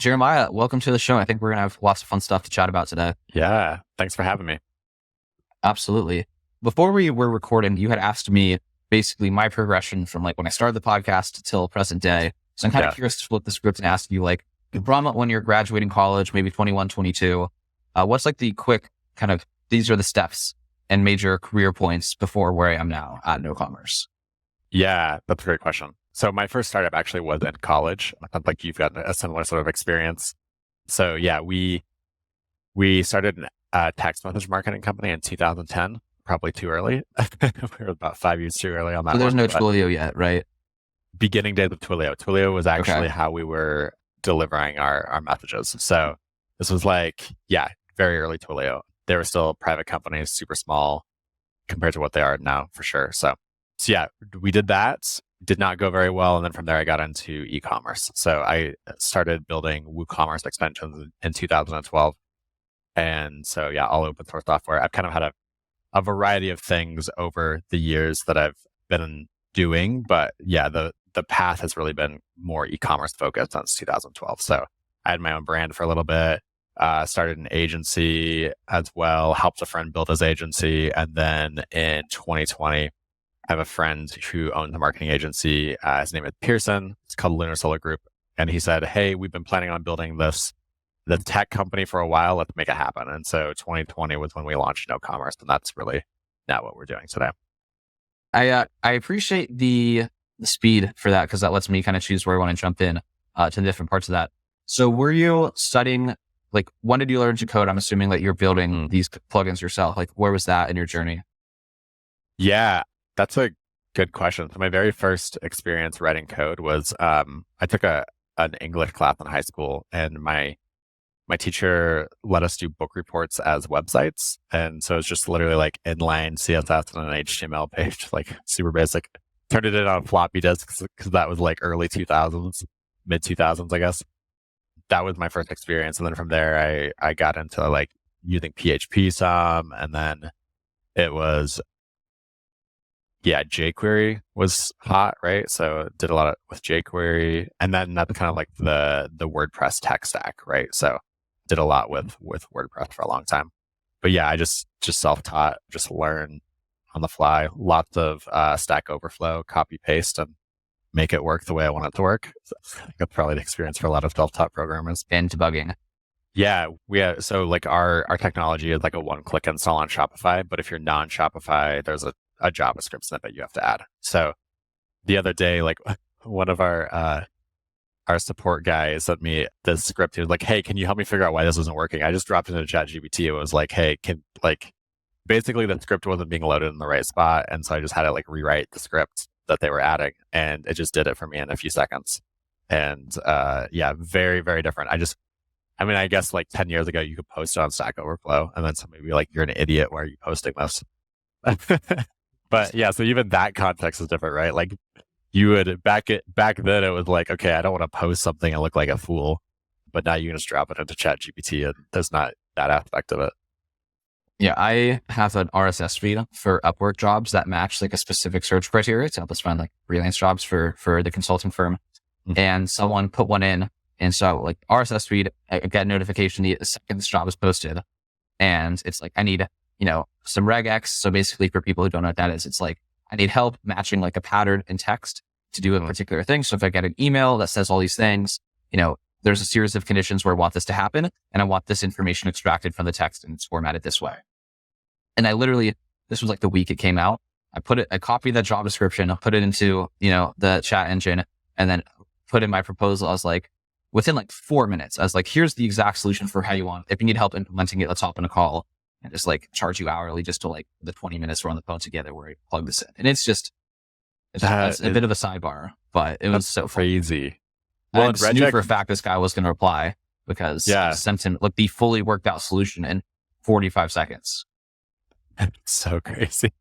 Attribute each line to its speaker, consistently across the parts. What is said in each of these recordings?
Speaker 1: Jeremiah, welcome to the show. I think we're going to have lots of fun stuff to chat about today.
Speaker 2: Yeah, thanks for having me.
Speaker 1: Absolutely. Before we were recording, you had asked me basically my progression from like when I started the podcast till present day. So I'm kind of curious to flip the script and ask you like, from when you're graduating college, maybe 21, 22, what's like the quick kind of, these are the steps and major career points before where I am now at KnoCommerce?
Speaker 2: Yeah, that's a great question. So my first startup actually was in college. I think you've got a similar sort of experience. So yeah, we started a text message marketing company in 2010, probably too early. We were about 5 years too early on that.
Speaker 1: So there's no Twilio yet, right?
Speaker 2: Beginning days of Twilio. Twilio was actually how we were delivering our messages. So this was like, very early Twilio. They were still private companies, super small compared to what they are now for sure. So yeah, we did that. Did not go very well. And then from there, I got into e-commerce. So I started building WooCommerce extensions in 2012. And so yeah, all open source software. I've kind of had a variety of things over the years that I've been doing. But yeah, the path has really been more e-commerce focused since 2012. So I had my own brand for a little bit, started an agency as well, helped a friend build his agency. And then in 2020, I have a friend who owns a marketing agency. His name is Pearson. It's called Lunar Solar Group. And he said, hey, we've been planning on building the tech company for a while. Let's make it happen. And so 2020 was when we launched KnoCommerce. And that's really now what we're doing today.
Speaker 1: I appreciate the speed for that because that lets me kind of choose where I want to jump in to the different parts of that. So were you studying, like, when did you learn to code? I'm assuming that you're building these plugins yourself. Like, where was that in your journey?
Speaker 2: Yeah, that's a good question. So my very first experience writing code was I took an English class in high school, and my teacher let us do book reports as websites. And so it's just literally like inline CSS and an HTML page, like super basic. Turned it in on floppy disks because that was like early 2000s, mid 2000s, I guess. That was my first experience. And then from there, I got into like using PHP some. And then it was, jQuery was hot, right? So did a lot with jQuery. And then that's kind of like the WordPress tech stack, right? So did a lot with WordPress for a long time. But yeah, I just self-taught, just learn on the fly, lots of Stack Overflow, copy paste, and make it work the way I want it to work. So that's probably the experience for a lot of self-taught programmers.
Speaker 1: And debugging.
Speaker 2: Yeah, so like our technology is like a one-click install on Shopify, but if you're non-Shopify, there's a JavaScript snippet you have to add. So the other day, like one of our support guy sent me this script. He was like, hey, can you help me figure out why this isn't working? I just dropped it into ChatGPT. It was like, hey, basically the script wasn't being loaded in the right spot. And so I just had to like rewrite the script that they were adding, and it just did it for me in a few seconds. And very, very different. I guess like 10 years ago, you could post it on Stack Overflow and then somebody would be like, you're an idiot. Why are you posting this? But yeah, so even that context is different, right? Like you would back then it was like, okay, I don't want to post something and look like a fool, but now you can just drop it into ChatGPT and there's not that aspect of it.
Speaker 1: Yeah, I have an RSS feed for Upwork jobs that match like a specific search criteria to help us find like freelance jobs for the consulting firm. Mm-hmm. And someone put one in. And so like RSS feed, I get a notification the second this job is posted. And it's like, I need, some RegExr. So basically for people who don't know what that is, it's like, I need help matching like a pattern in text to do a particular thing. So if I get an email that says all these things, there's a series of conditions where I want this to happen. And I want this information extracted from the text and it's formatted this way. And I literally, this was like the week it came out. I copied that job description, I put it into, the chat engine, and then put in my proposal. I was like, within like 4 minutes, I was like, here's the exact solution for how you want. If you need help implementing it, let's hop on a call and just like charge you hourly just to like the 20 minutes we're on the phone together where I plug this in. And it's a bit of a sidebar, but it was so
Speaker 2: crazy.
Speaker 1: Well, I just knew for a fact this guy was going to reply because I sent him like the fully worked out solution in 45 seconds.
Speaker 2: So crazy.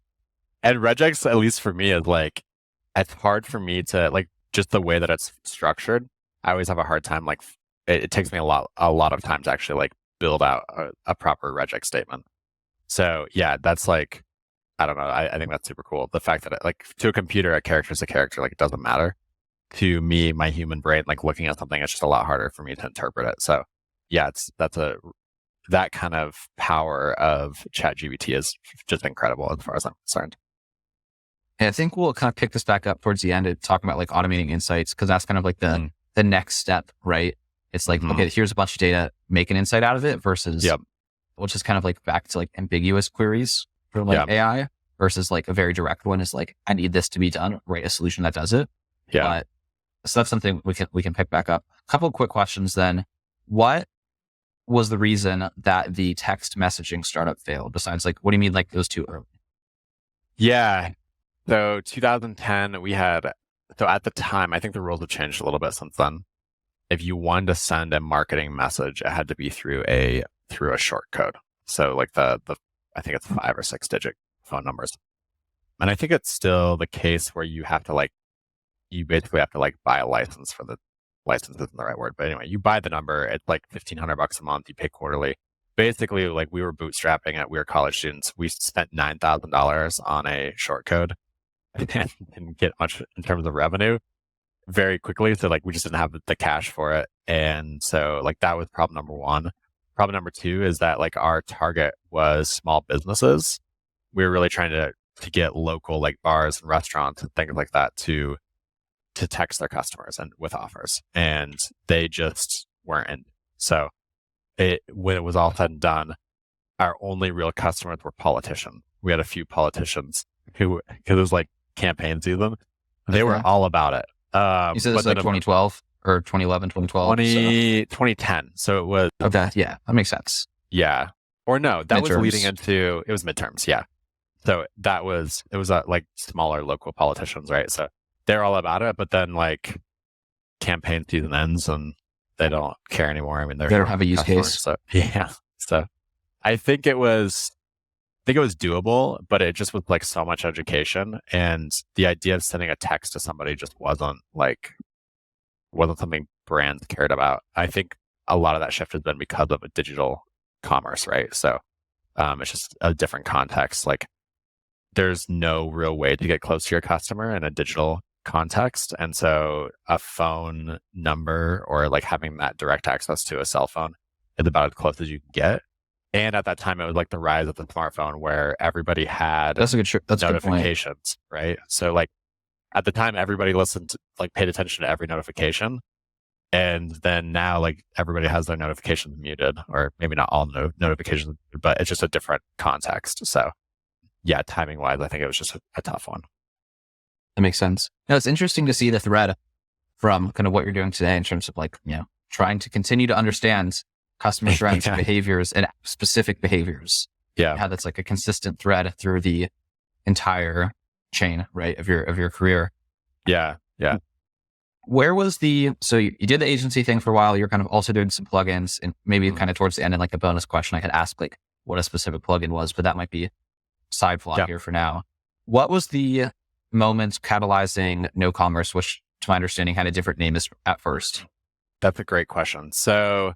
Speaker 2: And RegExr, at least for me, is like, it's hard for me to like, just the way that it's structured. I always have a hard time. Like it takes me a lot of time to actually like build out a proper RegExr statement. So yeah, that's like, I don't know. I think that's super cool. The fact that like to a computer, a character is a character, like it doesn't matter. to me, my human brain, like looking at something, it's just a lot harder for me to interpret it. So yeah, that kind of power of ChatGPT is just incredible as far as I'm concerned.
Speaker 1: And I think we'll kind of pick this back up towards the end and talk about like automating insights, because that's kind of like the next step, right? It's like, okay, here's a bunch of data, make an insight out of it versus, which is kind of like back to like ambiguous queries for like AI versus like a very direct one is like, I need this to be done, write a solution that does it.
Speaker 2: Yeah.
Speaker 1: So that's something we can pick back up. A couple of quick questions then. What was the reason that the text messaging startup failed? Besides like, what do you mean like it was too early?
Speaker 2: Yeah. So 2010, so at the time, I think the rules have changed a little bit since then. If you wanted to send a marketing message, it had to be through a short code. So like I think it's 5 or 6 digit phone numbers. And I think it's still the case where you basically have to like buy a license for the license isn't the right word, but anyway, you buy the number. It's like $1,500 a month. You pay quarterly. Basically, like we were bootstrapping it. We were college students. We spent $9,000 on a short code and didn't get much in terms of revenue very quickly. So like we just didn't have the cash for it. And so like that was problem number one. Problem number two is that like our target was small businesses. We were really trying to get local like bars and restaurants and things like that to text their customers and with offers, and they just weren't in. So when it was all said and done, our only real customers were politicians. We had a few politicians who, because it was like campaign season, they were all about it.
Speaker 1: You said this was like 2012 or 2011, 2012?
Speaker 2: 2010. So it was.
Speaker 1: Okay. Yeah. That makes sense.
Speaker 2: Yeah. Or no, that
Speaker 1: midterms.
Speaker 2: Was leading into, it was midterms. Yeah. So it was like smaller local politicians, right? So they're all about it, but then like campaign season ends and they don't care anymore. I mean, they
Speaker 1: don't have a use case.
Speaker 2: So yeah. So I think it was doable, but it just was like so much education, and the idea of sending a text to somebody just wasn't something brands cared about. I think a lot of that shift has been because of a digital commerce, right? So it's just a different context. Like there's no real way to get close to your customer in a digital context. And so a phone number or like having that direct access to a cell phone is about as close as you can get. And at that time, it was like the rise of the smartphone where everybody had notifications, right? So like at the time, everybody paid attention to every notification. And then now like everybody has their notifications muted, or maybe not all notifications, but it's just a different context. So yeah, timing wise, I think it was just a tough one.
Speaker 1: That makes sense. Now, it's interesting to see the thread from kind of what you're doing today in terms of like, trying to continue to understand customer trends, behaviors, and specific behaviors.
Speaker 2: Yeah.
Speaker 1: How that's like a consistent thread through the entire chain, right, of your career.
Speaker 2: Yeah. Yeah.
Speaker 1: Where was so you did the agency thing for a while. You're kind of also doing some plugins, and maybe kind of towards the end, and like a bonus question, I could ask like what a specific plugin was, but that might be side plot here for now. What was the moment catalyzing KnoCommerce, which to my understanding had a different name at first?
Speaker 2: That's a great question. So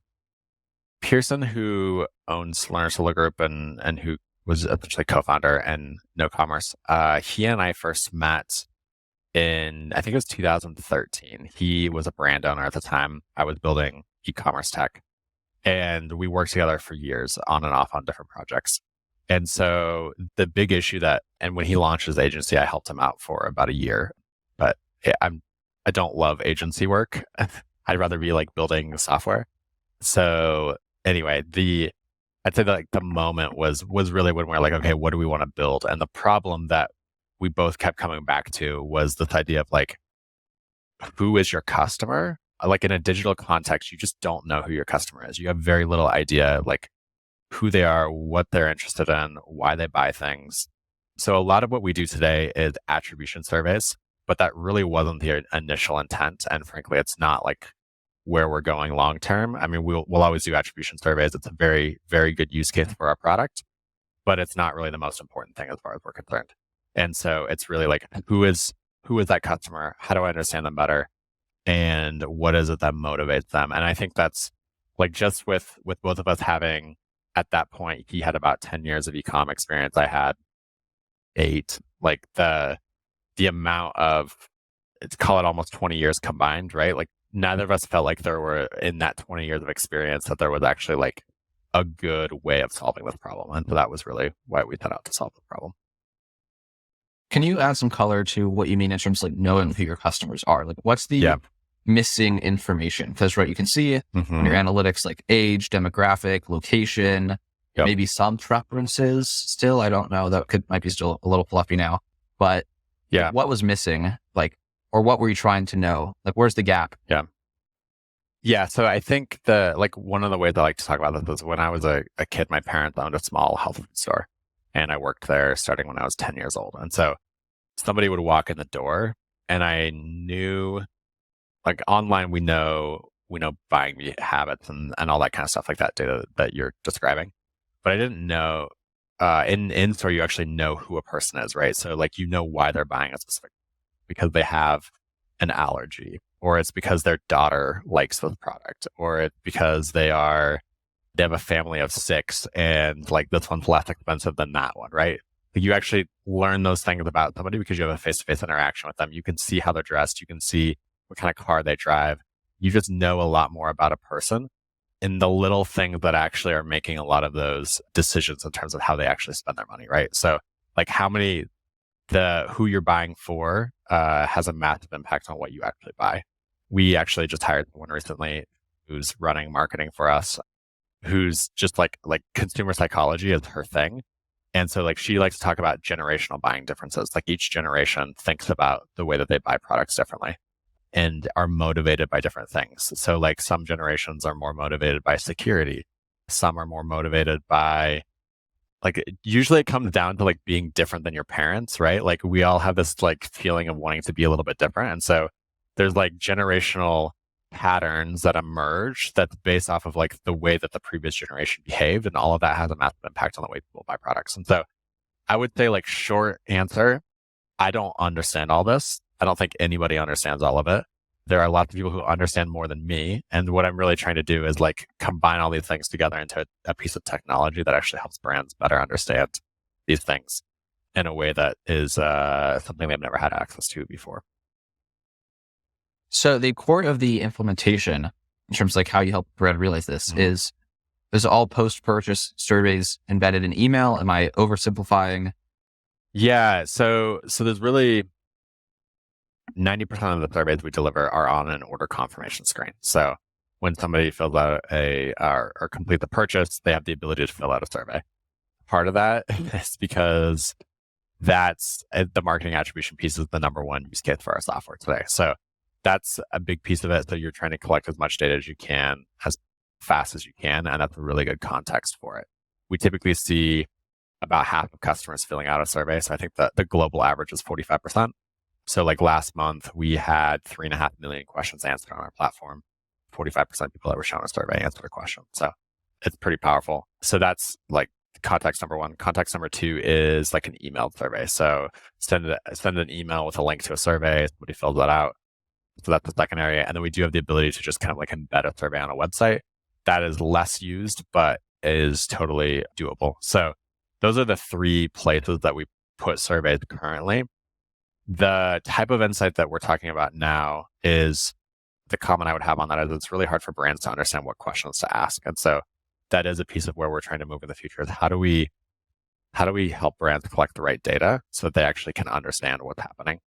Speaker 2: Pearson, who owns Lunar Solar Group and who was essentially co-founder and KnoCommerce, he and I first met in, I think it was 2013. He was a brand owner at the time. I was building e-commerce tech, and we worked together for years on and off on different projects. And so the big issue and when he launched his agency, I helped him out for about a year, but I don't love agency work. I'd rather be like building software. So anyway, I'd say that like the moment was really when we're like, okay, what do we want to build? And the problem that we both kept coming back to was this idea of like, who is your customer? Like in a digital context, you just don't know who your customer is. You have very little idea like who they are, what they're interested in, why they buy things. So a lot of what we do today is attribution surveys, but that really wasn't the initial intent. And frankly, it's not like where we're going long term. I mean, we'll always do attribution surveys. It's a very, very good use case for our product, but it's not really the most important thing as far as we're concerned. And so it's really like, who is that customer? How do I understand them better? And what is it that motivates them? And I think that's like just with both of us having, at that point, he had about 10 years of e-com experience. I had 8. Like the amount of call it almost 20 years combined, right? Like neither of us felt like there were in that 20 years of experience that there was actually like a good way of solving this problem. And so that was really why we set out to solve the problem.
Speaker 1: Can you add some color to what you mean in terms of like knowing who your customers are? Like what's the missing information? Because right, you can see in your analytics like age, demographic, location, maybe some preferences still. I don't know. That might be still a little fluffy now. But what was missing? Like, or what were you trying to know? Like, where's the gap?
Speaker 2: Yeah. So I think one of the ways I like to talk about this is when I was a kid, my parents owned a small health food store and I worked there starting when I was 10 years old. And so somebody would walk in the door and I knew like online, we know buying habits and all that kind of stuff like that data that you're describing. But I didn't know in store, you actually know who a person is, right? So like, you know why they're buying a specific, because they have an allergy, or it's because their daughter likes the product, or it's because they have a family of 6 and like this one's less expensive than that one, right? Like you actually learn those things about somebody because you have a face-to-face interaction with them. You can see how they're dressed. You can see what kind of car they drive. You just know a lot more about a person in the little things that actually are making a lot of those decisions in terms of how they actually spend their money, right? So like who you're buying for has a massive impact on what you actually buy. We actually just hired someone recently who's running marketing for us, who's just like consumer psychology is her thing. And so like she likes to talk about generational buying differences. Like each generation thinks about the way that they buy products differently and are motivated by different things. So like some generations are more motivated by security. Some are more motivated by usually it comes down to like being different than your parents, right? Like we all have this like feeling of wanting to be a little bit different. And so there's like generational patterns that emerge that's based off of like the way that the previous generation behaved. And all of that has a massive impact on the way people buy products. And so I would say like short answer, I don't understand all this. I don't think anybody understands all of it. There are lots of people who understand more than me. And what I'm really trying to do is like combine all these things together into a piece of technology that actually helps brands better understand these things in a way that is something they've never had access to before.
Speaker 1: So the core of the implementation in terms of like how you help brand realize this is all post-purchase surveys embedded in email. Am I oversimplifying?
Speaker 2: Yeah. So there's really 90% of the surveys we deliver are on an order confirmation screen. So when somebody fills out or complete the purchase, they have the ability to fill out a survey. Part of that is because that's the marketing attribution piece is the number one use case for our software today. So that's a big piece of it. So you're trying to collect as much data as you can, as fast as you can. And that's a really good context for it. We typically see about half of customers filling out a survey. So I think that the global average is 45%. So like last month, we had 3.5 million questions answered on our platform. 45% of people that were shown a survey answered a question. So it's pretty powerful. So that's like context number one. Context number two is like an emailed survey. So send an email with a link to a survey. Somebody fills that out. So that's the second area. And then we do have the ability to just kind of like embed a survey on a website. That is less used, but is totally doable. So those are the 3 places that we put surveys currently. The type of insight that we're talking about now is the comment I would have on that is it's really hard for brands to understand what questions to ask. And so that is a piece of where we're trying to move in the future is how do we help brands collect the right data so that they actually can understand what's happening?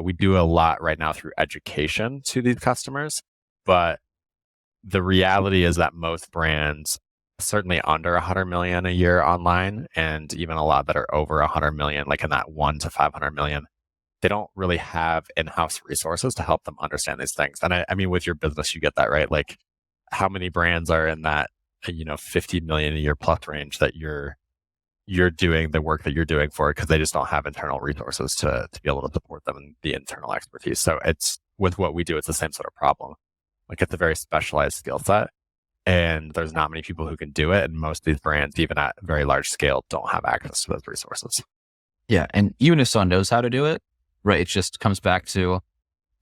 Speaker 2: We do a lot right now through education to these customers, but the reality is that most brands, certainly under 100 million a year online, and even a lot that are over 100 million, like in that 1 to 500 million, they don't really have in-house resources to help them understand these things. And I mean, with your business, you get that, right? Like how many brands are in that, 50 million a year plus range that you're doing the work that you're doing for it because they just don't have internal resources to be able to support them and the internal expertise. So it's with what we do, it's the same sort of problem. Like it's a very specialized skill set and there's not many people who can do it. And most of these brands, even at very large scale, don't have access to those resources.
Speaker 1: Yeah. And even if someone knows how to do it, right, it just comes back to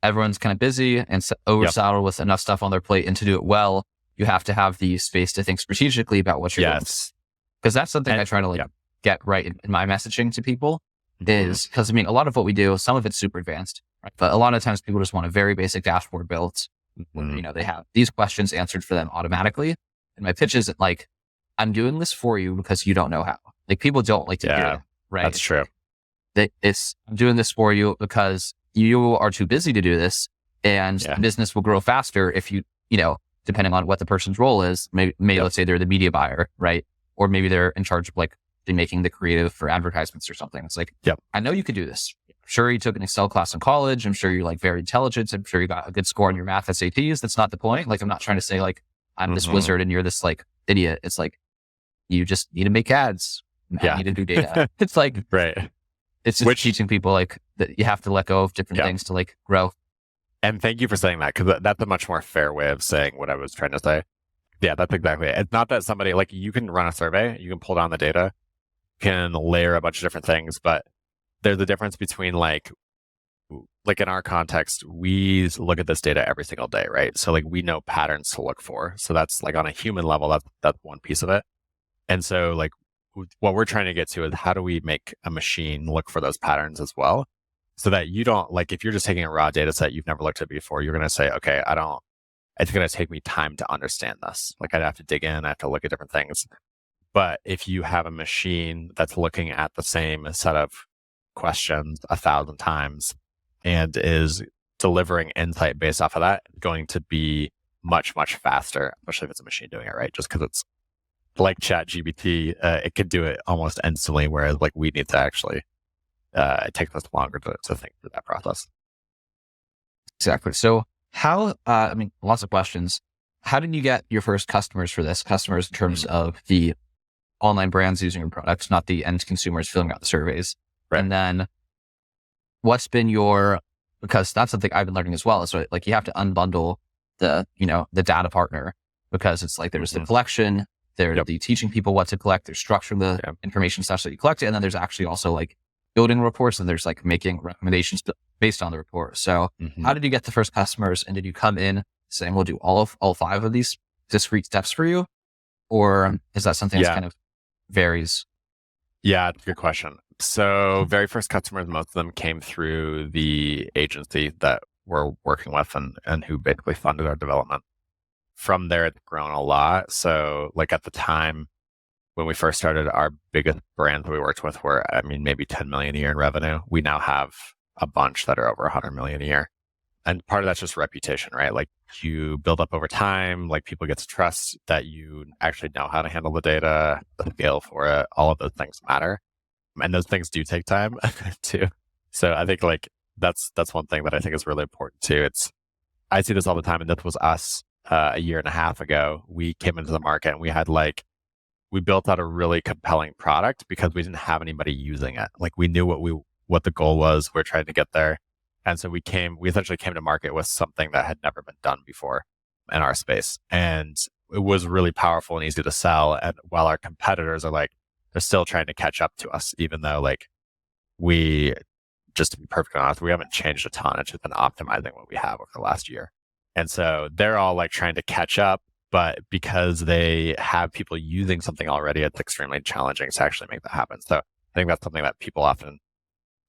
Speaker 1: everyone's kind of busy and oversaddled with enough stuff on their plate. And to do it well, you have to have the space to think strategically about what you're doing. Because that's something I try to get right in my messaging to people is because, a lot of what we do, some of it's super advanced. right? But a lot of times people just want a very basic dashboard built where, they have these questions answered for them automatically. And my pitch isn't like, I'm doing this for you because you don't know how. Like people don't like to hear that, right?
Speaker 2: That's true.
Speaker 1: I'm doing this for you because you are too busy to do this, and the business will grow faster if you, depending on what the person's role is, maybe let's say they're the media buyer, right? Or maybe they're in charge of like making the creative for advertisements or something. It's like, I know you could do this. I'm sure you took an Excel class in college. I'm sure you're like very intelligent. I'm sure you got a good score on your math SATs. That's not the point. Like, I'm not trying to say like, I'm this wizard and you're this like idiot. It's like, you just need to make ads. You need to do data. It's like,
Speaker 2: right.
Speaker 1: It's just teaching people like that you have to let go of different things to like grow.
Speaker 2: And thank you for saying that, because that's a much more fair way of saying what I was trying to say. Yeah, that's exactly it. It's not that somebody, like, you can run a survey, you can pull down the data, can layer a bunch of different things, but there's a difference between like in our context, we look at this data every single day, right? So like we know patterns to look for. So that's like on a human level, that's one piece of it. And so like what we're trying to get to is how do we make a machine look for those patterns as well? So that you don't, like, if you're just taking a raw data set you've never looked at before, you're going to say, okay, it's going to take me time to understand this. Like I'd have to dig in, I have to look at different things. But if you have a machine that's looking at the same set of questions 1,000 times and is delivering insight based off of that, going to be much, much faster, especially if it's a machine doing it right, just because it's like ChatGPT, it could do it almost instantly, whereas like we need to actually, it takes us longer to think through that process.
Speaker 1: Exactly. So how, lots of questions. How did you get your first customers for this? Customers in terms of the online brands using your products, not the end consumers filling out the surveys. Right. And then what's been because that's something I've been learning as well, is like you have to unbundle the data partner, because it's like there's the collection, there's the teaching people what to collect, there's structuring the information stuff that you collect, and then there's actually also like building reports, and there's like making recommendations based on the report. So how did you get the first customers, and did you come in saying we'll do all 5 of these discrete steps for you, or is that something that kind of varies?
Speaker 2: Yeah, it's a good question. So very first customers, most of them came through the agency that we're working with and who basically funded our development. From there, it's grown a lot. So like at the time when we first started, our biggest brands that we worked with were, maybe 10 million a year in revenue. We now have a bunch that are over 100 million a year. And part of that's just reputation, right? Like you build up over time, like people get to trust that you actually know how to handle the data, the scale for it, all of those things matter. And those things do take time too. So I think like that's one thing that I think is really important too. I see this all the time, and this was us a year and a half ago. We came into the market and we built out a really compelling product because we didn't have anybody using it. Like we knew what the goal was. We're trying to get there. And so we essentially came to market with something that had never been done before in our space. And it was really powerful and easy to sell. And while our competitors are like, they're still trying to catch up to us, even though like just to be perfectly honest, we haven't changed a ton. It's just been optimizing what we have over the last year. And so they're all like trying to catch up, but because they have people using something already, it's extremely challenging to actually make that happen. So I think that's something that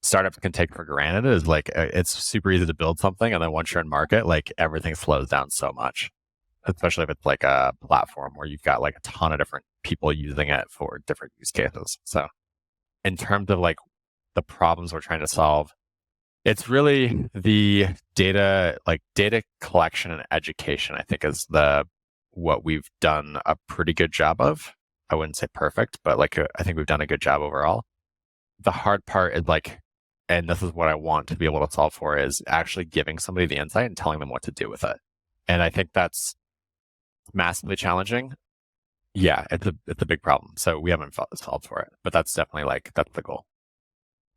Speaker 2: startups can take for granted, is like, it's super easy to build something. And then once you're in market, like everything slows down so much, especially if it's like a platform where you've got like a ton of different people using it for different use cases. So in terms of like the problems we're trying to solve, it's really the data collection and education, I think, is what we've done a pretty good job of. I wouldn't say perfect, but like, I think we've done a good job overall. The hard part is like, and this is what I want to be able to solve for, is actually giving somebody the insight and telling them what to do with it. And I think that's massively challenging. Yeah, it's a big problem. So we haven't solved for it, but that's definitely that's the goal.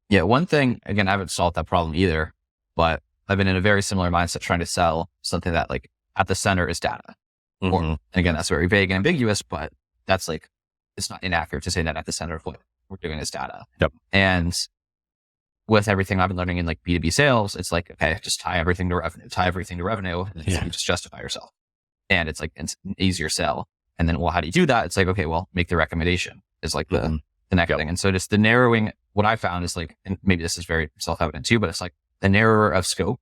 Speaker 1: Yeah. One thing, again, I haven't solved that problem either, but I've been in a very similar mindset trying to sell something that like at the center is data. And again, that's very vague and ambiguous, but that's like, it's not inaccurate to say that at the center of what we're doing is data.
Speaker 2: Yep.
Speaker 1: And with everything I've been learning in like B2B sales, it's like, okay, just tie everything to revenue, and you just justify yourself. And it's like, it's an easier sell. And then, well, how do you do that? It's like, okay, well, make the recommendation is like the next thing. And so just the narrowing, what I found is like, and maybe this is very self-evident too, but it's like narrower of scope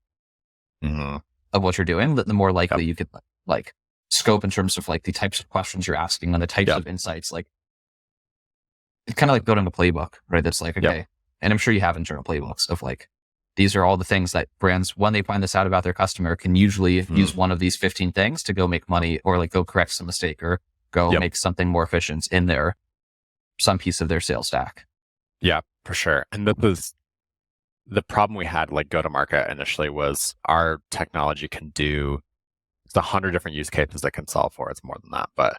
Speaker 2: Mm-hmm.
Speaker 1: of what you're doing, the more likely you could like scope in terms of like the types of questions you're asking and the types of insights. Like it's kind of like building a playbook, right? That's like, okay. And I'm sure you have internal playbooks of like, these are all the things that brands, when they find this out about their customer, can usually use one of these 15 things to go make money or like go correct some mistake or go make something more efficient in some piece of their sales stack.
Speaker 2: Yeah, for sure. And that was the problem we had like go to market initially was our technology can do, it's 100 different use cases that can solve for. It's more than that, but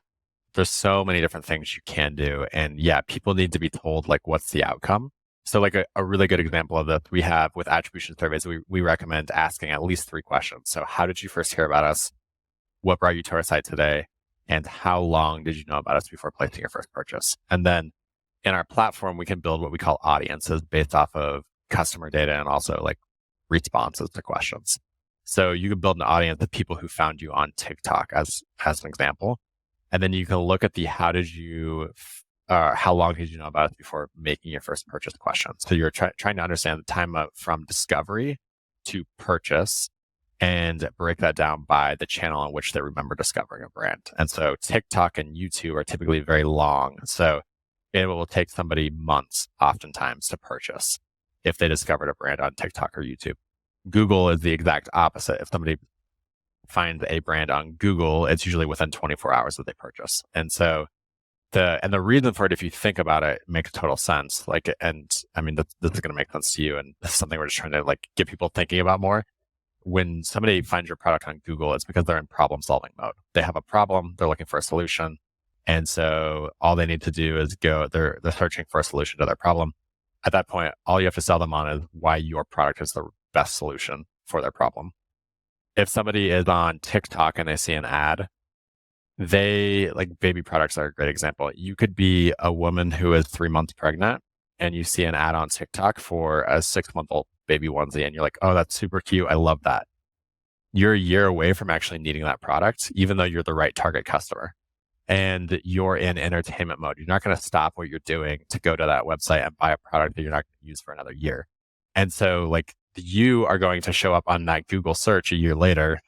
Speaker 2: there's so many different things you can do. And people need to be told like, what's the outcome? So like a really good example of that we have with attribution surveys, we recommend asking at least 3 questions. So how did you first hear about us? What brought you to our site today? And how long did you know about us before placing your first purchase? And then in our platform, we can build what we call audiences based off of customer data and also like responses to questions. So you can build an audience of people who found you on TikTok as an example. And then you can look at the how long did you know about it before making your first purchase question. So you're trying to understand the time from discovery to purchase and break that down by the channel in which they remember discovering a brand. And so TikTok and YouTube are typically very long. So it will take somebody months oftentimes to purchase if they discovered a brand on TikTok or YouTube. Google is the exact opposite. If somebody finds a brand on Google, it's usually within 24 hours that they purchase. And so the reason for it, if you think about it, makes total sense. Like, and I mean, this is going to make sense to you. And this is something we're just trying to like get people thinking about more. When somebody finds your product on Google, it's because they're in problem solving mode. They have a problem. They're looking for a solution. And so all they need to do is they're searching for a solution to their problem. At that point, all you have to sell them on is why your product is the best solution for their problem. If somebody is on TikTok and they see an ad, like baby products are a great example. You could be a woman who is 3 months pregnant and you see an ad on TikTok for a 6-month-old baby onesie and you're like, oh, that's super cute. I love that. You're a year away from actually needing that product, even though you're the right target customer and you're in entertainment mode. You're not going to stop what you're doing to go to that website and buy a product that you're not going to use for another year. And so like you are going to show up on that Google search a year later,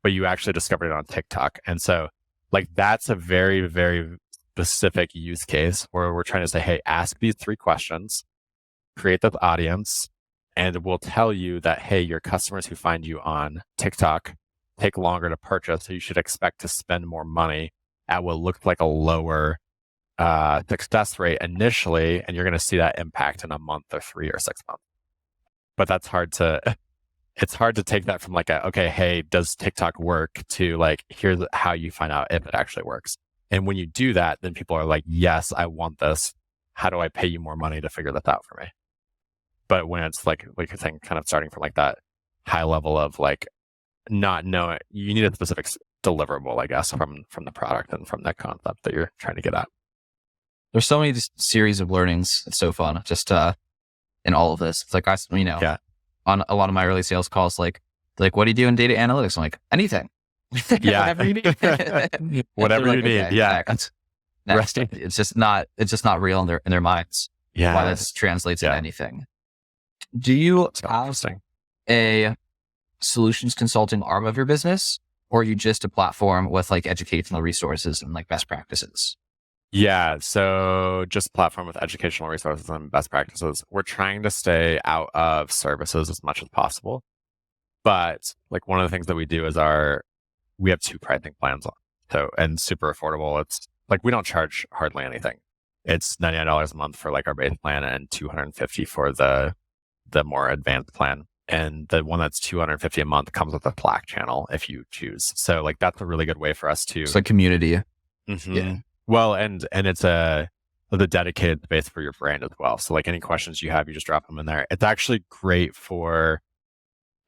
Speaker 2: but you actually discovered it on TikTok. And so like that's a very, very specific use case where we're trying to say, hey, ask these 3 questions, create the audience, and we'll tell you that, hey, your customers who find you on TikTok take longer to purchase. So you should expect to spend more money at what looks like a lower success rate initially. And you're going to see that impact in a month or 3 or 6 months. But it's hard to take that from like okay, hey, does TikTok work to like, here's how you find out if it actually works. And when you do that, then people are like, yes, I want this. How do I pay you more money to figure this out for me? But when it's like you're saying, kind of starting from like that high level of like not knowing, you need a specific deliverable, I guess, from the product and from that concept that you're trying to get at.
Speaker 1: There's so many series of learnings. It's so fun. Just in all of this, it's like on a lot of my early sales calls, like what do you do in data analytics? I'm like, anything. Whatever you need.
Speaker 2: Whatever you need.
Speaker 1: Okay,
Speaker 2: yeah.
Speaker 1: Next. Right. It's just not real in their minds.
Speaker 2: Yeah.
Speaker 1: Why this translates into anything. Do you have a solutions consulting arm of your business, or are you just a platform with like educational resources and like best practices?
Speaker 2: Yeah. So just a platform with educational resources and best practices. We're trying to stay out of services as much as possible. But like one of the things that we do is we have 2 pricing plans on. So, and super affordable. It's like, we don't charge hardly anything. It's $99 a month for like our base plan and $250 for the more advanced plan. And the one that's $250 a month comes with a Slack channel if you choose. So like, that's a really good way for us to.
Speaker 1: It's like community.
Speaker 2: Mm-hmm. Yeah. Well, and it's the dedicated space for your brand as well. So like any questions you have, you just drop them in there. It's actually great for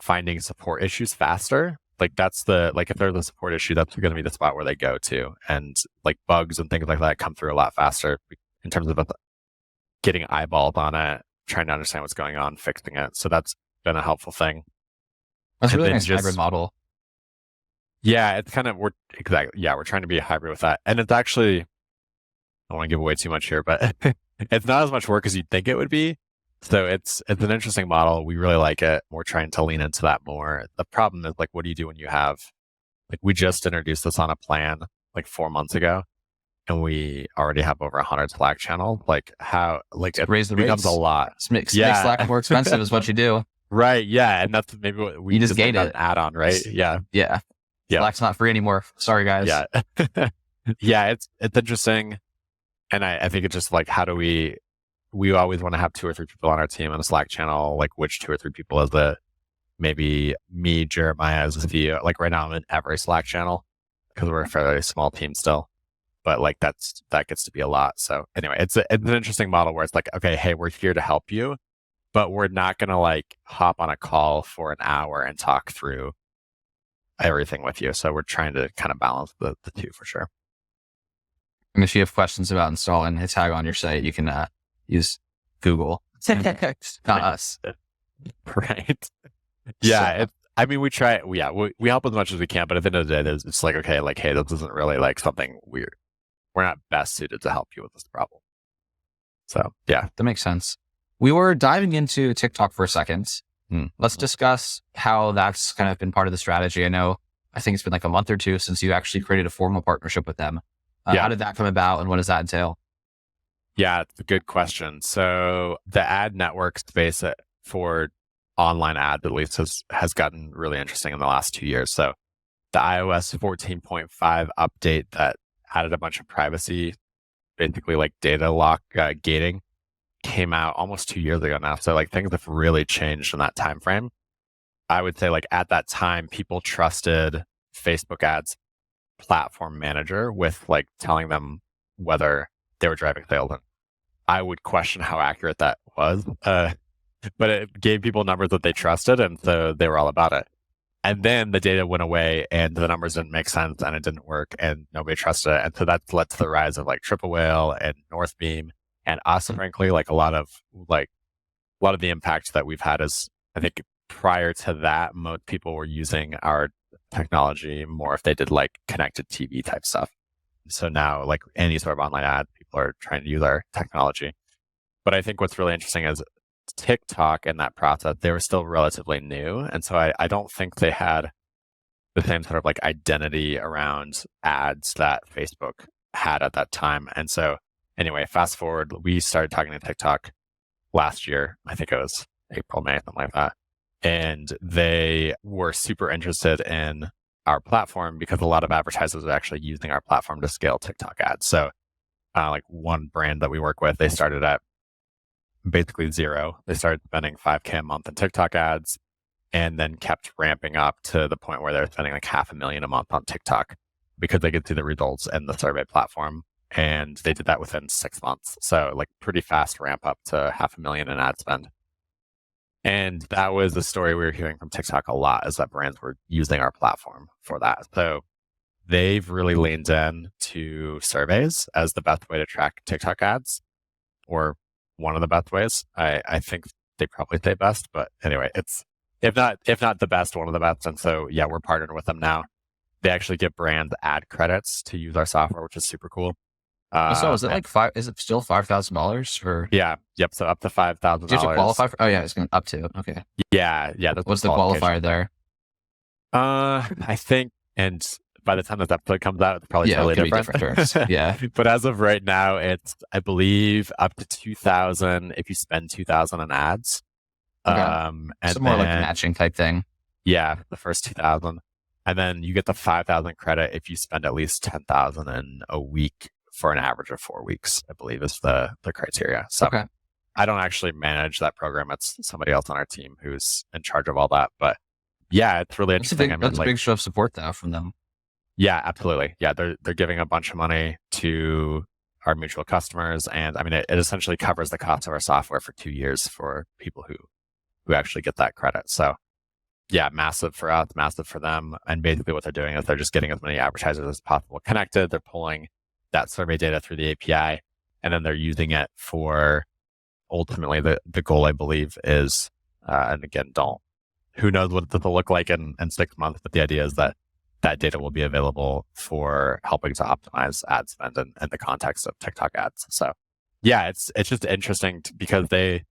Speaker 2: finding support issues faster. Like if there's a support issue, that's going to be the spot where they go to. And like bugs and things like that come through a lot faster in terms of getting eyeballed on it, trying to understand what's going on, fixing it. So that's been a helpful thing.
Speaker 1: That's a really nice hybrid model.
Speaker 2: Yeah, it's kind of, we're trying to be a hybrid with that. And it's actually, I don't want to give away too much here, but it's not as much work as you'd think it would be. So it's an interesting model. We really like it. We're trying to lean into that more. The problem is, like, what do you do when you have, like, we just introduced this on a plan like 4 months ago, and we already have over 100 Slack channels. Like, how, like, it
Speaker 1: Raise the
Speaker 2: becomes
Speaker 1: rates.
Speaker 2: a lot.
Speaker 1: Make Slack more expensive is what you do.
Speaker 2: Right. Yeah. And that's maybe what we
Speaker 1: You just gate
Speaker 2: make
Speaker 1: it.
Speaker 2: an add-on, right? Yeah.
Speaker 1: Yeah. Slack's not free anymore. Sorry, guys.
Speaker 2: Yeah. Yeah. It's interesting. And I think it's just like, how do we always want to have 2 or 3 people on our team on a Slack channel. Like, which 2 or 3 people is it? Maybe me, Jeremiah as the CEO. Like, right now I'm in every Slack channel because we're a fairly small team still. But like, that gets to be a lot. So anyway, it's an interesting model where it's like, okay, hey, we're here to help you, but we're not going to like hop on a call for an hour and talk through everything with you. So we're trying to kind of balance the two for sure.
Speaker 1: And if you have questions about installing a tag on your site, you can use Google, not us.
Speaker 2: Right. Yeah.
Speaker 1: So,
Speaker 2: I mean, we try. We help as much as we can, but at the end of the day, it's like, okay, like, hey, this isn't really like something we're not best suited to help you with this problem. So yeah,
Speaker 1: that makes sense. We were diving into TikTok for a second. Let's discuss how that's kind of been part of the strategy. I think it's been like a month or 2 since you actually created a formal partnership with them. How did that come about, and what does that entail?
Speaker 2: Yeah, it's a good question. So the ad network space for online ads, at least, has gotten really interesting in the last 2 years. So the iOS 14.5 update that added a bunch of privacy, basically like data lock gating, came out almost 2 years ago now. So like, things have really changed in that time frame. I would say, like, at that time, people trusted Facebook ads platform manager with like telling them whether they were driving sales. And I would question how accurate that was. But it gave people numbers that they trusted, and so they were all about it. And then the data went away, and the numbers didn't make sense, and it didn't work, and nobody trusted it. And so that's led to the rise of like Triple Whale and Northbeam, and us, frankly, like a lot of the impact that we've had is, I think prior to that, most people were using our technology more if they did like connected TV type stuff. So now, like, any sort of online ad, people are trying to use our technology. But I think what's really interesting is TikTok in that process, they were still relatively new. And so I don't think they had the same sort of like identity around ads that Facebook had at that time. And so anyway, fast forward, we started talking to TikTok last year. I think it was April, May, something like that. And they were super interested in our platform because a lot of advertisers are actually using our platform to scale TikTok ads. So like one brand that we work with, they started at basically 0. They started spending $5,000 a month in TikTok ads, and then kept ramping up to the point where they're spending like $500,000 a month on TikTok because they could see the results in the survey platform. And they did that within 6 months. So like, pretty fast ramp up to $500,000 in ad spend. And that was the story we were hearing from TikTok a lot, is that brands were using our platform for that. So they've really leaned in to surveys as the best way to track TikTok ads, or one of the best ways. I think they probably say best, but anyway, it's if not the best, one of the best. And so yeah, we're partnered with them now. They actually give brands ad credits to use our software, which is super cool.
Speaker 1: So is it like is it still $5,000 for?
Speaker 2: Yeah. Yep. So up to $5,000.
Speaker 1: Do you have to qualify for? Oh yeah, it's going up to. Okay.
Speaker 2: Yeah.
Speaker 1: What's the qualifier there?
Speaker 2: I think, and by the time this episode comes out, it's probably totally different
Speaker 1: terms. Yeah.
Speaker 2: But as of right now, it's, I believe, up to 2,000 if you spend 2,000 in ads.
Speaker 1: Okay.
Speaker 2: And
Speaker 1: it's more like a matching type thing.
Speaker 2: Yeah, the first 2,000, and then you get the 5,000 credit if you spend at least 10,000 in a week for an average of 4 weeks, I believe is the criteria. So
Speaker 1: okay.
Speaker 2: I don't actually manage that program. It's somebody else on our team who's in charge of all that. But yeah, it's really interesting.
Speaker 1: That's a big show of support though from them.
Speaker 2: Yeah, absolutely. Yeah, they're giving a bunch of money to our mutual customers, and I mean, it essentially covers the cost of our software for 2 years for people who actually get that credit. So yeah, massive for us, massive for them. And basically what they're doing is they're just getting as many advertisers as possible connected. They're pulling that survey data through the API, and then they're using it for, ultimately, the goal, I believe, is, and again, who knows what this will look like in 6 months, but the idea is that data will be available for helping to optimize ad spend in the context of TikTok ads. So yeah, it's just interesting because they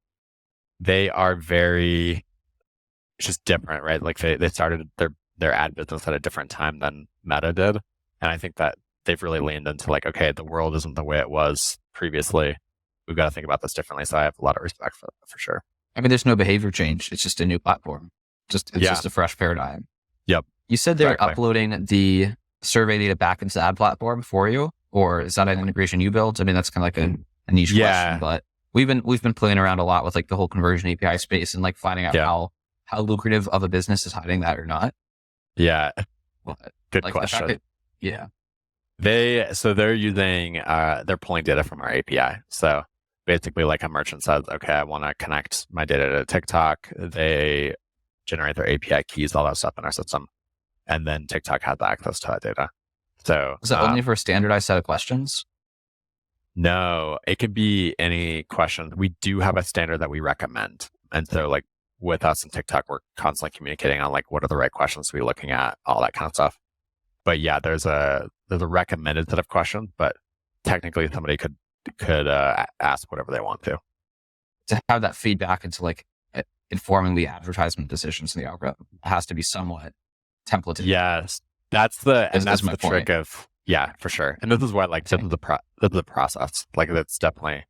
Speaker 2: they are very, it's just different, right? Like they started their ad business at a different time than Meta did. And I think that they've really leaned into like, okay, the world isn't the way it was previously. We've got to think about this differently. So I have a lot of respect for that, for sure.
Speaker 1: I mean, there's no behavior change. It's just a new platform. It's just a fresh paradigm.
Speaker 2: Yep.
Speaker 1: You said they're uploading the survey data back into the ad platform for you, or is that an integration you built? I mean, that's kind of like a niche question, but we've been playing around a lot with like the whole conversion API space and like finding out how lucrative of a business is hiding that or not.
Speaker 2: Yeah.
Speaker 1: But,
Speaker 2: good
Speaker 1: like,
Speaker 2: question.
Speaker 1: They're
Speaker 2: using, they're pulling data from our API. So basically like a merchant says, okay, I want to connect my data to TikTok. They generate their API keys, all that stuff in our system. And then TikTok has access to that data. So
Speaker 1: is it only for a standardized set of questions?
Speaker 2: No, it could be any question. We do have a standard that we recommend. And so like with us and TikTok, we're constantly communicating on like what are the right questions to be looking at, all that kind of stuff. But yeah, there's a recommended set of questions, but technically somebody could ask whatever they want to
Speaker 1: have that feedback into like informing the advertisement decisions in the algorithm. It has to be somewhat templated.
Speaker 2: Yes, that's the trick of, yeah, for sure. And this is why like this is the process. Like that's definitely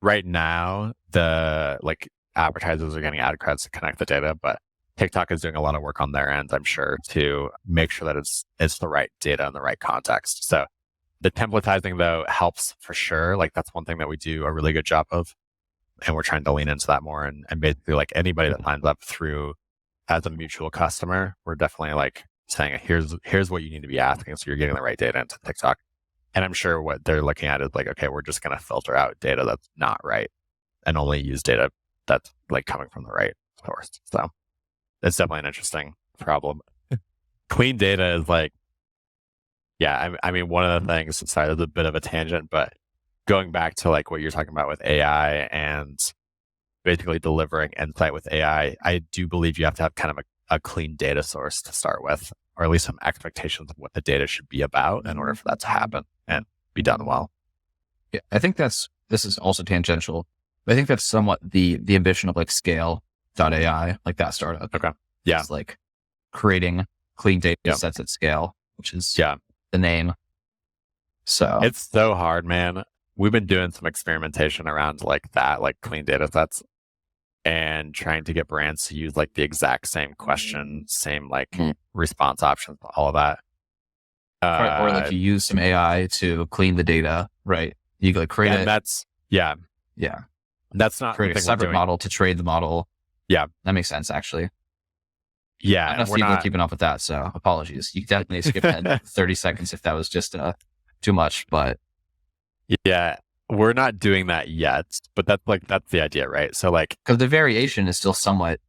Speaker 2: right now the like advertisers are getting ad credits to connect the data, but TikTok is doing a lot of work on their end, I'm sure, to make sure that it's the right data in the right context. So the templatizing though helps for sure. Like that's one thing that we do a really good job of. And we're trying to lean into that more. And basically like anybody that signs up through as a mutual customer, we're definitely like saying, here's what you need to be asking. So you're getting the right data into TikTok. And I'm sure what they're looking at is like, okay, we're just going to filter out data that's not right and only use data that's like coming from the right source. So it's definitely an interesting problem. Clean data is like, yeah, I mean, one of the things, sorry, there's a bit of a tangent, but going back to like what you're talking about with AI and basically delivering insight with AI, I do believe you have to have kind of a clean data source to start with, or at least some expectations of what the data should be about in order for that to happen and be done well.
Speaker 1: Yeah, I think this is also tangential. I think that's somewhat the ambition of like Scale.ai, like that startup.
Speaker 2: Okay. Yeah.
Speaker 1: It's like creating clean data sets at scale, which is the name. So
Speaker 2: it's so hard, man. We've been doing some experimentation around like that, like clean data sets, and trying to get brands to use like the exact same question, same like response options, all of that.
Speaker 1: Or like you use some AI to clean the data, right? You like create it.
Speaker 2: That's That's not
Speaker 1: create a separate model to trade the model.
Speaker 2: Yeah,
Speaker 1: that makes sense actually.
Speaker 2: Yeah,
Speaker 1: enough people are keeping up with that, so apologies. You definitely skipped ahead 30 seconds if that was just too much, but
Speaker 2: yeah, we're not doing that yet. But that's the idea, right? So like,
Speaker 1: because the variation is still somewhat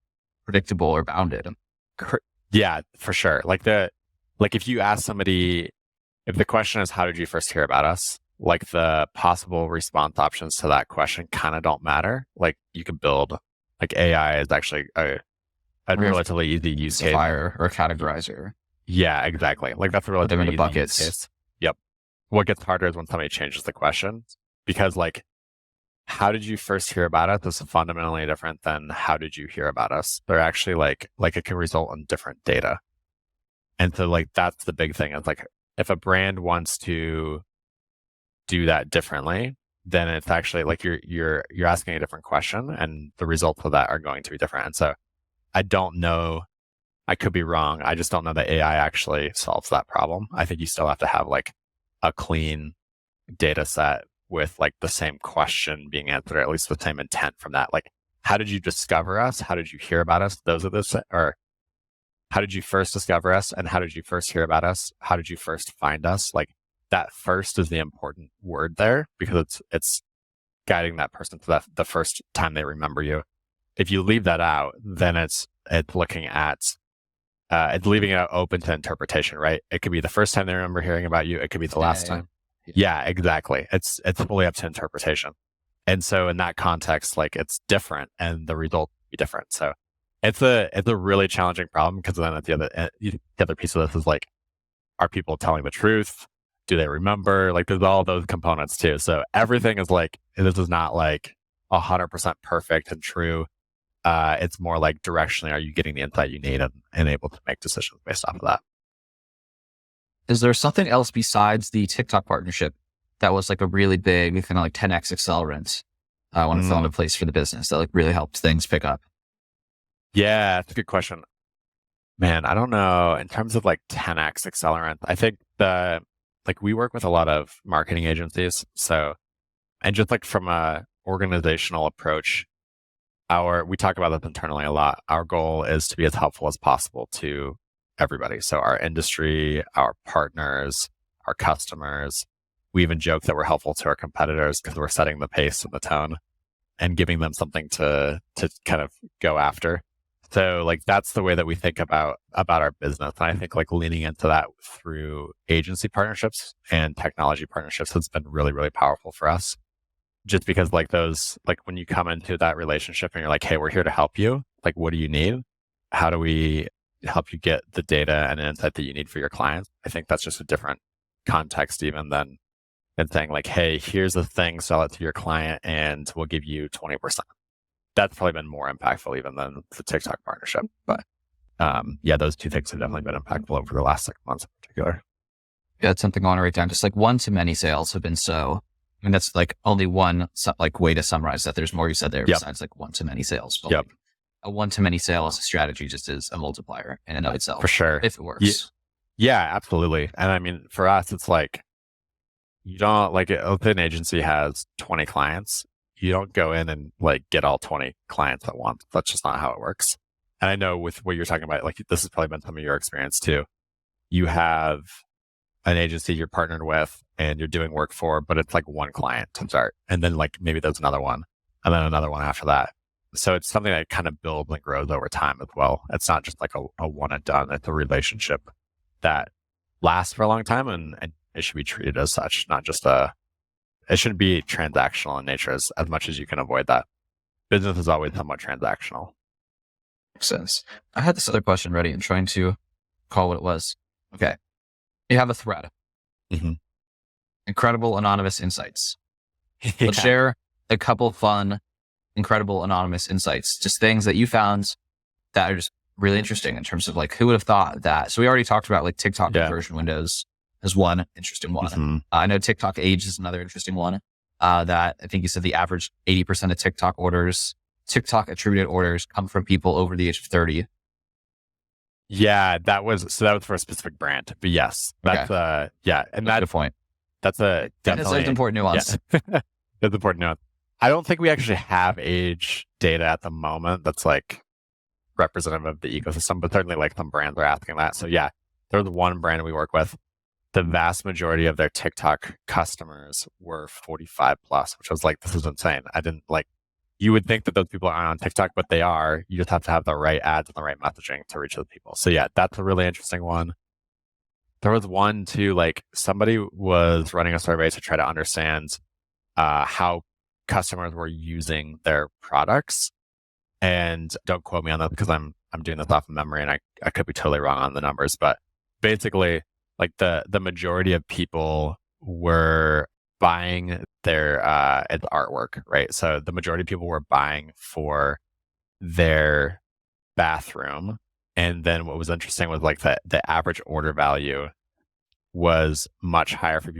Speaker 1: predictable or bounded.
Speaker 2: Yeah, for sure. Like if you ask somebody, if the question is how did you first hear about us, like the possible response options to that question kind of don't matter. Like you can build like AI is actually a relatively easy use case.
Speaker 1: Or a categorizer.
Speaker 2: Yeah, exactly. Like that's a relatively easy use case. Yep. What gets harder is when somebody changes the question, because like, how did you first hear about us is fundamentally different than how did you hear about us. They're actually like it can result in different data. And so like, that's the big thing. It's like, if a brand wants to do that differently, then it's actually like you're asking a different question and the results of that are going to be different. And so I don't know, I could be wrong. I just don't know that AI actually solves that problem. I think you still have to have like a clean data set with like the same question being answered, or at least the same intent from that. Like, how did you discover us? How did you hear about us? Those are the, or how did you first discover us? And how did you first hear about us? How did you first find us? Like that first is the important word there, because it's guiding that person to the first time they remember you. If you leave that out, then it's looking at, it's leaving it open to interpretation, right? It could be the first time they remember hearing about you. It could be the last time. Yeah, exactly. It's fully up to interpretation. And so in that context, like it's different and the result will be different. So it's a really challenging problem, because then at the other piece of this is like, are people telling the truth? Do they remember? Like there's all those components too. So everything is like, this is not like 100% perfect and true. It's more like directionally, are you getting the insight you need and able to make decisions based off of that?
Speaker 1: Is there something else besides the TikTok partnership that was like a really big kind of like 10x accelerant when it fell into place for the business that like really helped things pick up?
Speaker 2: Yeah, that's a good question. Man, I don't know. In terms of like 10x accelerant, I think we work with a lot of marketing agencies. So, and just like from a organizational approach, we talk about this internally a lot. Our goal is to be as helpful as possible to everybody. So our industry, our partners, our customers. We even joke that we're helpful to our competitors because we're setting the pace and the tone and giving them something to kind of go after. So like that's the way that we think about our business. And I think like leaning into that through agency partnerships and technology partnerships has been really, really powerful for us. Just because like those, like when you come into that relationship and you're like, hey, we're here to help you. Like, what do you need? How do we help you get the data and insight that you need for your clients? I think that's just a different context even than saying like, hey, here's the thing, sell it to your client and we'll give you 20%. That's probably been more impactful even than the TikTok partnership. But yeah, those two things have definitely been impactful over the last 6 months in particular.
Speaker 1: Yeah, it's something I want to write down. Just like one-to-many sales have been so, I mean, that's like only one like way to summarize that. There's more you said there besides like one-to-many sales. But like a one-to-many sales strategy just is a multiplier in and of itself.
Speaker 2: For sure.
Speaker 1: If it works.
Speaker 2: Yeah, absolutely. And I mean, for us, it's like, you don't like if an agency has 20 clients, you don't go in and like get all 20 clients at once. That's just not how it works. And I know with what you're talking about, like this has probably been some of your experience too. You have an agency you're partnered with and you're doing work for, but it's like one client to start. And then like maybe there's another one and then another one after that. So it's something that kind of builds and grows over time as well. It's not just like a one and done. It's a relationship that lasts for a long time and it should be treated as such, not just it shouldn't be transactional in nature as much as you can avoid that. Business is always somewhat transactional.
Speaker 1: Makes sense. I had this other question ready and trying to call what it was. Okay. You have a thread.
Speaker 2: Mm-hmm.
Speaker 1: Incredible anonymous insights. Let's share a couple fun, incredible anonymous insights. Just things that you found that are just really interesting in terms of like, who would have thought that? So we already talked about like TikTok conversion windows as one interesting one.
Speaker 2: Mm-hmm.
Speaker 1: I know TikTok age is another interesting one. That I think you said the average 80% of TikTok attributed orders come from people over the age of 30.
Speaker 2: Yeah, that was for a specific brand, but yes, that's and that's a good
Speaker 1: point.
Speaker 2: That's definitely
Speaker 1: an important nuance.
Speaker 2: Yeah. That's important nuance. I don't think we actually have age data at the moment that's like representative of the ecosystem, but certainly like some brands are asking that. So yeah, there's one brand we work with. The vast majority of their TikTok customers were 45 plus, which I was like, this is insane. I didn't like, you would think that those people aren't on TikTok, but they are. You just have to have the right ads and the right messaging to reach those people. So yeah, that's a really interesting one. There was one too, like somebody was running a survey to try to understand how customers were using their products. And don't quote me on that because I'm doing this off of memory and I could be totally wrong on the numbers, but basically like the majority of people were buying their artwork, right? So the majority of people were buying for their bathroom. And then what was interesting was like the average order value was much higher for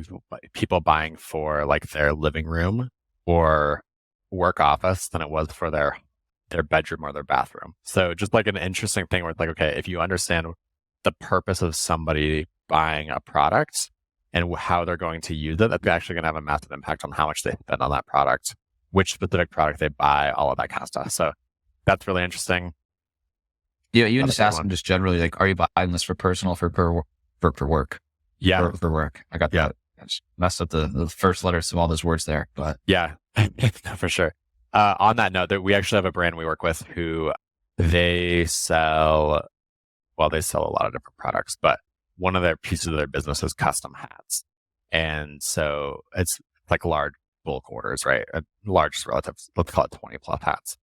Speaker 2: people buying for like their living room or work office than it was for their bedroom or their bathroom. So just like an interesting thing where it's like, okay, if you understand the purpose of somebody buying a product and how they're going to use it, that's actually going to have a massive impact on how much they spend on that product, which specific product they buy, all of that kind of stuff. So that's really interesting.
Speaker 1: Yeah, you can just ask them just generally, like, are you buying this for personal, for work?
Speaker 2: Yeah.
Speaker 1: For work. I got that. I just messed up the first letters of all those words there, but
Speaker 2: yeah, for sure. On that note, that we actually have a brand we work with who they sell a lot of different products, but one of their pieces of their business is custom hats. And so it's like large bulk orders, right? Large relatives, let's call it 20 plus hats.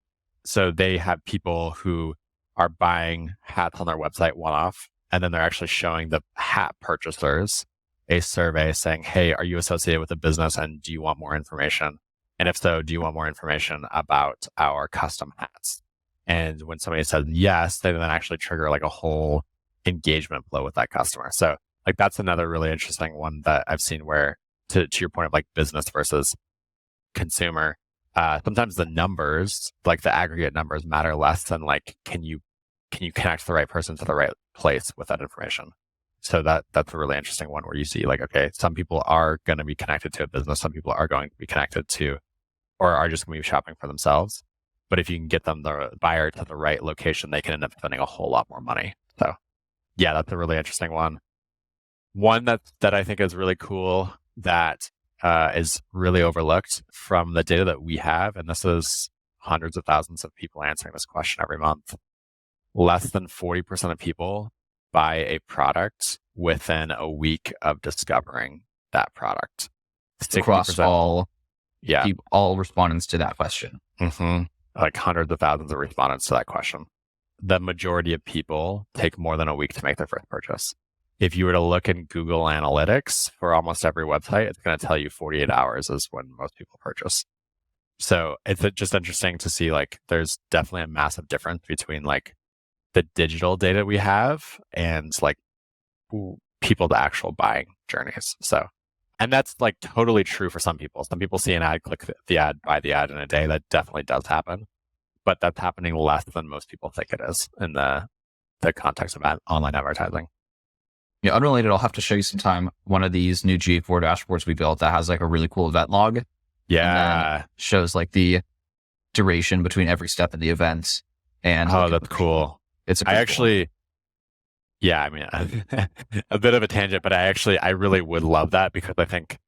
Speaker 2: So they have people who are buying hats on their website one-off, and then they're actually showing the hat purchasers a survey saying, hey, are you associated with a business and do you want more information? And if so, do you want more information about our custom hats? And when somebody says yes, they then actually trigger like a whole engagement flow with that customer. So like that's another really interesting one that I've seen where to your point of like business versus consumer, sometimes the numbers, like the aggregate numbers matter less than like, can you connect the right person to the right place with that information? So that's a really interesting one where you see like, okay, some people are going to be connected to a business. Some people are going to be connected to, or are just going to be shopping for themselves. But if you can get them the buyer to the right location, they can end up spending a whole lot more money. So yeah, that's a really interesting one. One that I think is really cool that is really overlooked from the data that we have, and this is hundreds of thousands of people answering this question every month. Less than 40% of people buy a product within a week of discovering that product.
Speaker 1: 60%, across all respondents to that question.
Speaker 2: Mm-hmm. Like hundreds of thousands of respondents to that question. The majority of people take more than a week to make their first purchase. If you were to look in Google Analytics for almost every website, it's going to tell you 48 hours is when most people purchase. So it's just interesting to see like there's definitely a massive difference between like the digital data we have and like people's actual buying journeys. So, and that's like totally true for some people. Some people see an ad, click the ad, buy the ad in a day. That definitely does happen, but that's happening less than most people think it is in the context of online advertising.
Speaker 1: Yeah, unrelated, I'll have to show you sometime one of these new GA4 dashboards we built that has like a really cool event log.
Speaker 2: Yeah.
Speaker 1: And shows like the duration between every step of the event. And
Speaker 2: that's cool.
Speaker 1: It's a
Speaker 2: I mean, a bit of a tangent, but I really would love that because I think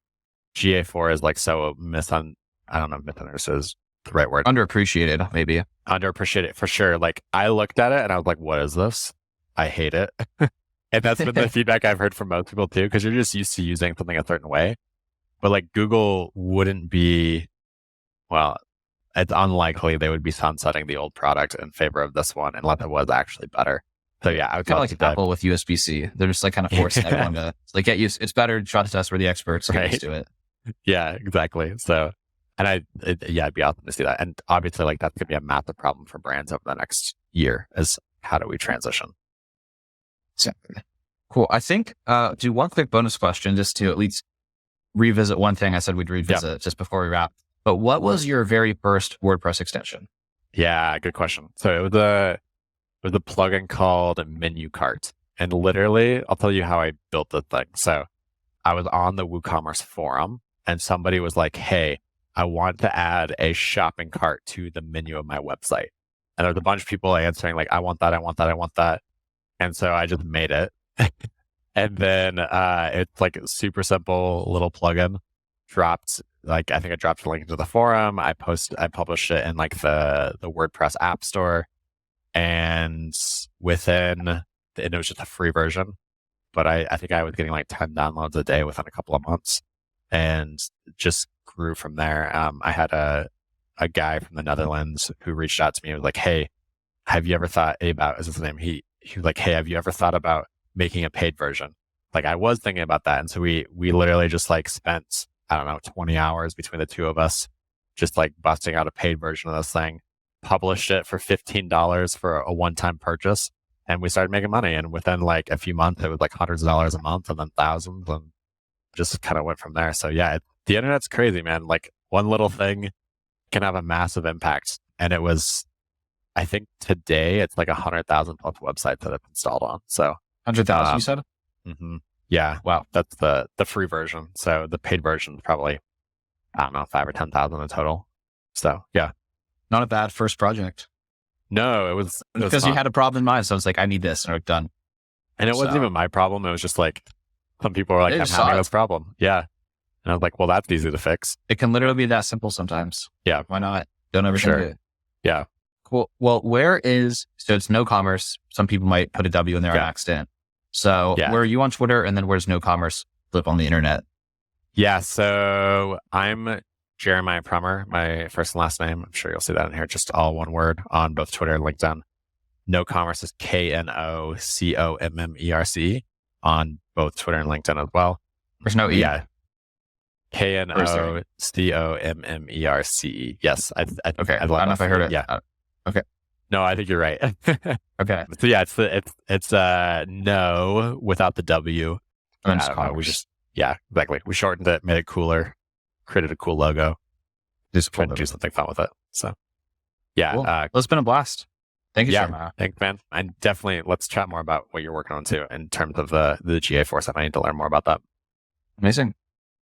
Speaker 2: GA4 is like so misunderstood is the right word.
Speaker 1: Underappreciated, maybe.
Speaker 2: Underappreciated for sure. Like I looked at it and I was like, what is this? I hate it. And that's been the feedback I've heard from most people too, because you're just used to using something a certain way. But like Google wouldn't be, well, it's unlikely they would be sunsetting the old product in favor of this one unless it was actually better. So yeah, I would
Speaker 1: kind of like Apple with USB-C. They're just like kind of forcing everyone to like get used. It's better to trust us. We're the experts. Get used to it.
Speaker 2: Yeah, exactly. So, and it'd be awesome to see that. And obviously, like that's gonna be a massive problem for brands over the next year. Is how do we transition?
Speaker 1: Exactly. Cool. I think do one quick bonus question just to at least revisit one thing I said we'd revisit just before we wrap. But what was your very first WordPress extension?
Speaker 2: Yeah, good question. So it was a plugin called Menu Cart. And literally, I'll tell you how I built the thing. So I was on the WooCommerce forum and somebody was like, hey, I want to add a shopping cart to the menu of my website. And there's a bunch of people answering like, I want that, I want that, I want that. And so I just made it. And then it's like a super simple little plugin. I think I dropped a link into the forum. I published it in like the WordPress app store. And it was just a free version. But I think I was getting like 10 downloads a day within a couple of months and just grew from there. I had a guy from the Netherlands who reached out to me and was like, hey, have you ever thought about, is his name? He was like, hey, have you ever thought about making a paid version? Like I was thinking about that. And so we literally just like spent, 20 hours between the two of us, just like busting out a paid version of this thing, published it for $15 for a one-time purchase. And we started making money. And within like a few months, it was like hundreds of dollars a month and then thousands and just kind of went from there. So yeah, the internet's crazy, man. Like one little thing can have a massive impact. And it was, I think today it's like 100,000 plus websites that I've installed on. So
Speaker 1: 100,000, you said?
Speaker 2: Mm-hmm. Yeah. Wow. That's the free version. So the paid version is probably, 5 or 10,000 in total. So yeah.
Speaker 1: Not a bad first project.
Speaker 2: No, it was
Speaker 1: because you had a problem in mind. So I was like, I need this and I'm done.
Speaker 2: And it wasn't even my problem. It was just like, some people were like, I'm having this problem. Yeah. And I was like, well, that's easy to fix.
Speaker 1: It can literally be that simple sometimes.
Speaker 2: Yeah.
Speaker 1: Why not? Don't ever think it.
Speaker 2: Yeah.
Speaker 1: Cool. Well, so it's KnoCommerce. Some people might put a W in there on accident. So where are you on Twitter? And then where's KnoCommerce live on the internet?
Speaker 2: Yeah. So I'm Jeremiah Prummer, my first and last name. I'm sure you'll see that in here. Just all one word on both Twitter and LinkedIn. KnoCommerce is KNOCOMMERC on both Twitter and LinkedIn as well.
Speaker 1: There's no E.
Speaker 2: Yeah. KNOCOMMERCE. Yes.
Speaker 1: Okay. I don't know if I heard it.
Speaker 2: Yeah.
Speaker 1: Okay.
Speaker 2: No, I think you're right.
Speaker 1: Okay.
Speaker 2: So yeah, it's no without the W.
Speaker 1: And
Speaker 2: I don't know, yeah, exactly. We shortened it, made it cooler, created a cool logo, tried to do something fun with it. So yeah,
Speaker 1: cool. Well, it's been a blast. Thank you, Jeremiah.
Speaker 2: Thanks, man. And definitely let's chat more about what you're working on too in terms of the GA4 stuff. I need to learn more about that.
Speaker 1: Amazing.